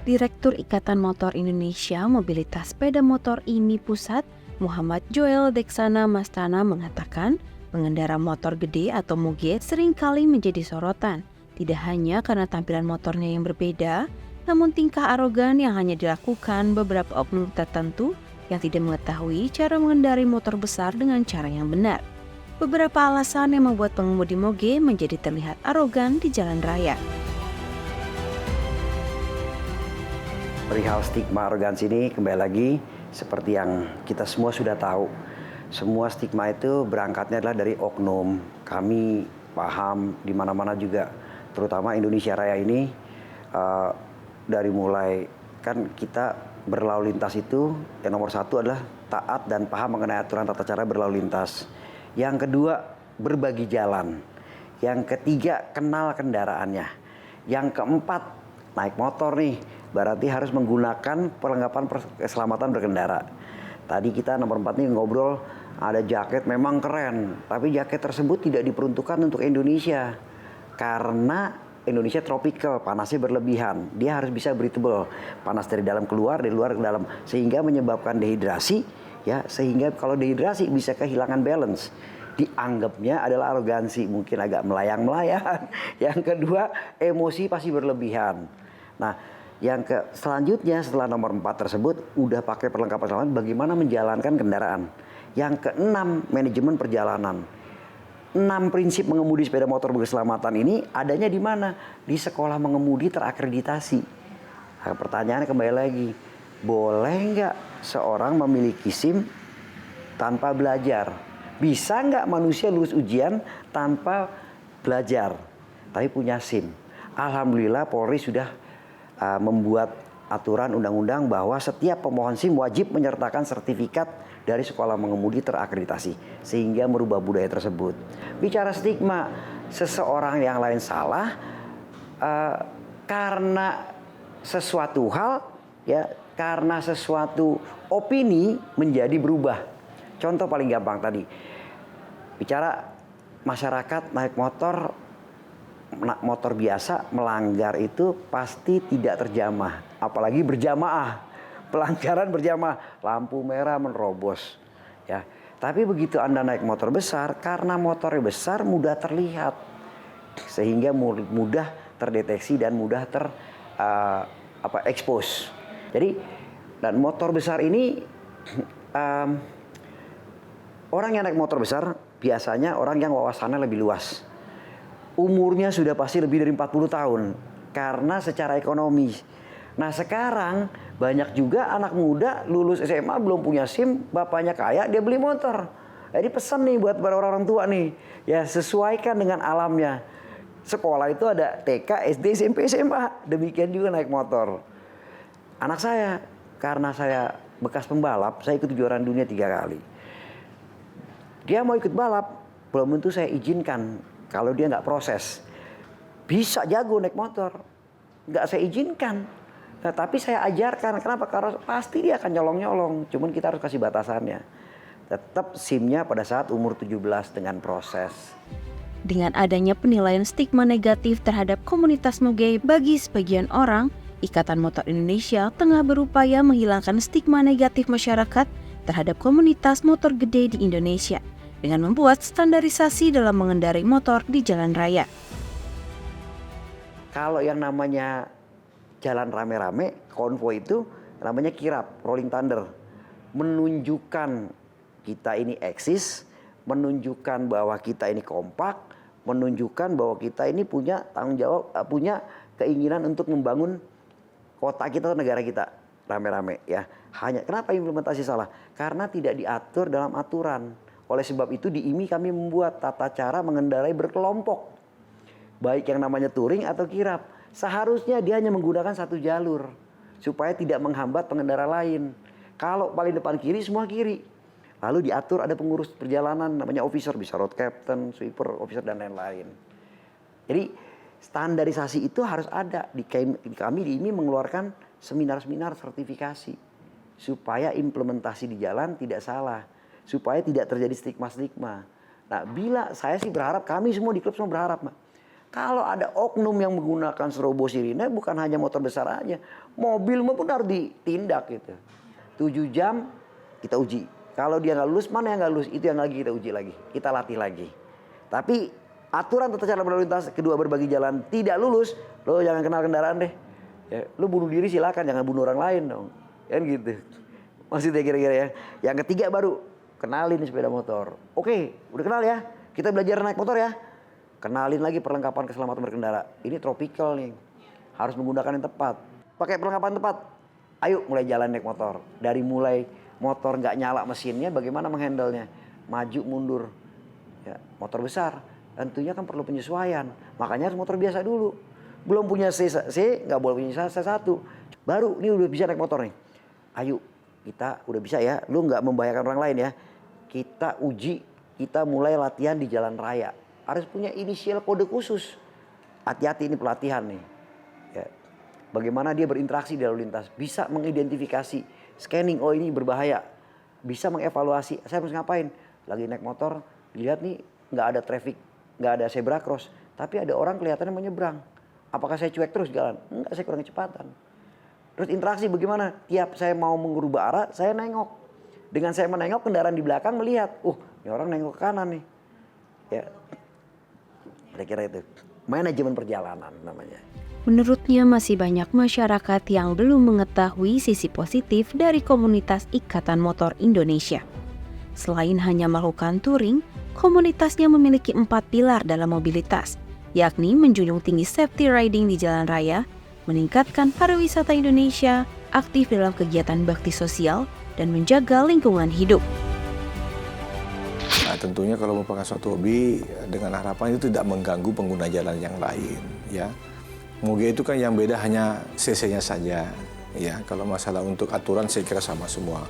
Direktur Ikatan Motor Indonesia Mobilitas Sepeda Motor IMI Pusat, Muhammad Joel Deksana Mastana mengatakan, pengendara motor gede atau moge seringkali menjadi sorotan, tidak hanya karena tampilan motornya yang berbeda, namun tingkah arogan yang hanya dilakukan beberapa oknum tertentu yang tidak mengetahui cara mengendarai motor besar dengan cara yang benar. Beberapa alasan yang membuat pengemudi moge menjadi terlihat arogan di jalan raya. Perihal stigma arogansi ini kembali lagi seperti yang kita semua sudah tahu. Semua stigma itu berangkatnya adalah dari oknum. Kami paham di mana-mana juga, terutama Indonesia Raya ini dari mulai kan kita berlalu lintas itu yang nomor satu adalah taat dan paham mengenai aturan tata cara berlalu lintas. Yang kedua, berbagi jalan. Yang ketiga, kenal kendaraannya. Yang keempat, naik motor nih, berarti harus menggunakan perlengkapan keselamatan berkendara. Tadi kita nomor 4 nih ngobrol, ada jaket memang keren, tapi jaket tersebut tidak diperuntukkan untuk Indonesia. Karena Indonesia tropical, panasnya berlebihan. Dia harus bisa breathable, panas dari dalam keluar, dari luar ke dalam, sehingga menyebabkan dehidrasi, ya, sehingga kalau dehidrasi bisa kehilangan balance. Dianggapnya adalah arogansi, mungkin agak melayang-melayang. Yang kedua, emosi pasti berlebihan. Nah, selanjutnya setelah nomor 4 tersebut udah pakai perlengkapan keselamatan, bagaimana menjalankan kendaraan. Yang keenam, manajemen perjalanan. 6 prinsip mengemudi sepeda motor berkeselamatan ini adanya di mana? Di sekolah mengemudi terakreditasi. Nah, pertanyaannya kembali lagi, boleh nggak seorang memiliki SIM tanpa belajar? Bisa nggak manusia lulus ujian tanpa belajar, tapi punya SIM? Alhamdulillah Polri sudah membuat aturan undang-undang bahwa setiap pemohon SIM wajib menyertakan sertifikat dari sekolah mengemudi terakreditasi, sehingga merubah budaya tersebut. Bicara stigma, seseorang yang lain salah karena sesuatu hal, ya, karena sesuatu opini menjadi berubah. Contoh paling gampang tadi, bicara masyarakat naik motor biasa melanggar itu pasti tidak terjamah, apalagi berjamaah. Pelanggaran berjamaah, lampu merah menerobos, ya. Tapi begitu Anda naik motor besar, karena motornya besar mudah terlihat, sehingga mudah terdeteksi dan mudah expose. Jadi, dan motor besar ini orang yang naik motor besar biasanya orang yang wawasannya lebih luas. Umurnya sudah pasti lebih dari 40 tahun karena secara ekonomi. Nah, sekarang banyak juga anak muda lulus SMA belum punya SIM, bapaknya kaya, dia beli motor. Jadi pesan nih buat para orang tua nih, ya sesuaikan dengan alamnya. Sekolah itu ada TK, SD, SMP, SMA. Demikian juga naik motor. Anak saya, karena saya bekas pembalap, saya ikut kejuaraan dunia 3 kali. Dia mau ikut balap, belum tentu saya izinkan kalau dia nggak proses. Bisa jago naik motor, nggak saya izinkan. Nah, tapi saya ajarkan, kenapa? Karena pasti dia akan nyolong-nyolong, cuman kita harus kasih batasannya. Tetap SIM-nya pada saat umur 17 dengan proses. Dengan adanya penilaian stigma negatif terhadap komunitas moge bagi sebagian orang, Ikatan Motor Indonesia tengah berupaya menghilangkan stigma negatif masyarakat terhadap komunitas motor gede di Indonesia dengan membuat standarisasi dalam mengendarai motor di jalan raya. Kalau yang namanya jalan rame-rame, konvoi itu namanya kirap, rolling thunder. Menunjukkan kita ini eksis, menunjukkan bahwa kita ini kompak, menunjukkan bahwa kita ini punya tanggung jawab, punya keinginan untuk membangun kota kita atau negara kita rame-rame, ya. Hanya kenapa implementasi salah? Karena tidak diatur dalam aturan. Oleh sebab itu di IMI kami membuat tata cara mengendarai berkelompok. Baik yang namanya touring atau kirap. Seharusnya dia hanya menggunakan satu jalur supaya tidak menghambat pengendara lain. Kalau paling depan kiri, semua kiri. Lalu diatur ada pengurus perjalanan namanya officer, bisa road captain, sweeper, officer dan lain-lain. Jadi standarisasi itu harus ada. Kami di IMI mengeluarkan seminar-seminar sertifikasi supaya implementasi di jalan tidak salah, supaya tidak terjadi stigma-stigma. Nah, bila saya sih berharap, kami semua di klub semua berharap, Mbak. Kalau ada oknum yang menggunakan strobo sirine bukan hanya motor besar aja, mobil pun harus ditindak gitu. 7 jam kita uji. Kalau dia nggak lulus, mana yang nggak lulus? Itu yang lagi kita uji lagi, kita latih lagi. Tapi aturan tata cara berlalu lintas kedua berbagi jalan tidak lulus, lo jangan kenal kendaraan deh. Ya, lo bunuh diri silakan, jangan bunuh orang lain dong. Kan gitu. Maksudnya kira-kira ya. Yang ketiga baru kenalin sepeda motor. Oke, udah kenal ya. Kita belajar naik motor ya. Kenalin lagi perlengkapan keselamatan berkendara. Ini tropical nih. Harus menggunakan yang tepat. Pakai perlengkapan tepat. Ayo mulai jalan naik motor. Dari mulai motor nggak nyala mesinnya, bagaimana menghandle-nya. Maju, mundur. Ya, motor besar. Tentunya kan perlu penyesuaian. Makanya harus motor biasa dulu. Belum punya C, nggak boleh punya C1. Baru, ini udah bisa naik motor nih. Ayo, kita udah bisa ya. Lu nggak membahayakan orang lain ya. Kita uji, kita mulai latihan di jalan raya. Harus punya inisial kode khusus. Hati-hati ini pelatihan nih. Ya. Bagaimana dia berinteraksi di lalu lintas. Bisa mengidentifikasi. Scanning, oh ini berbahaya. Bisa mengevaluasi, saya harus ngapain. Lagi naik motor, lihat nih nggak ada traffic, nggak ada zebra cross. Tapi ada orang kelihatannya menyeberang. Apakah saya cuek terus jalan? Enggak, saya kurang kecepatan. Terus interaksi bagaimana? Tiap saya mau mengubah arah, saya nengok. Dengan saya menengok, kendaraan di belakang melihat. Ini orang nengok ke kanan nih. Ya, kira-kira itu. Manajemen perjalanan namanya. Menurutnya masih banyak masyarakat yang belum mengetahui sisi positif dari komunitas Ikatan Motor Indonesia. Selain hanya melakukan touring, komunitasnya memiliki 4 pilar dalam mobilitas, yakni menjunjung tinggi safety riding di jalan raya, meningkatkan pariwisata Indonesia, aktif dalam kegiatan bakti sosial, dan menjaga lingkungan hidup. Nah, tentunya kalau merupakan suatu hobi dengan harapan itu tidak mengganggu pengguna jalan yang lain, ya. Moge itu kan yang beda hanya cc-nya saja, ya. Kalau masalah untuk aturan saya kira sama semua.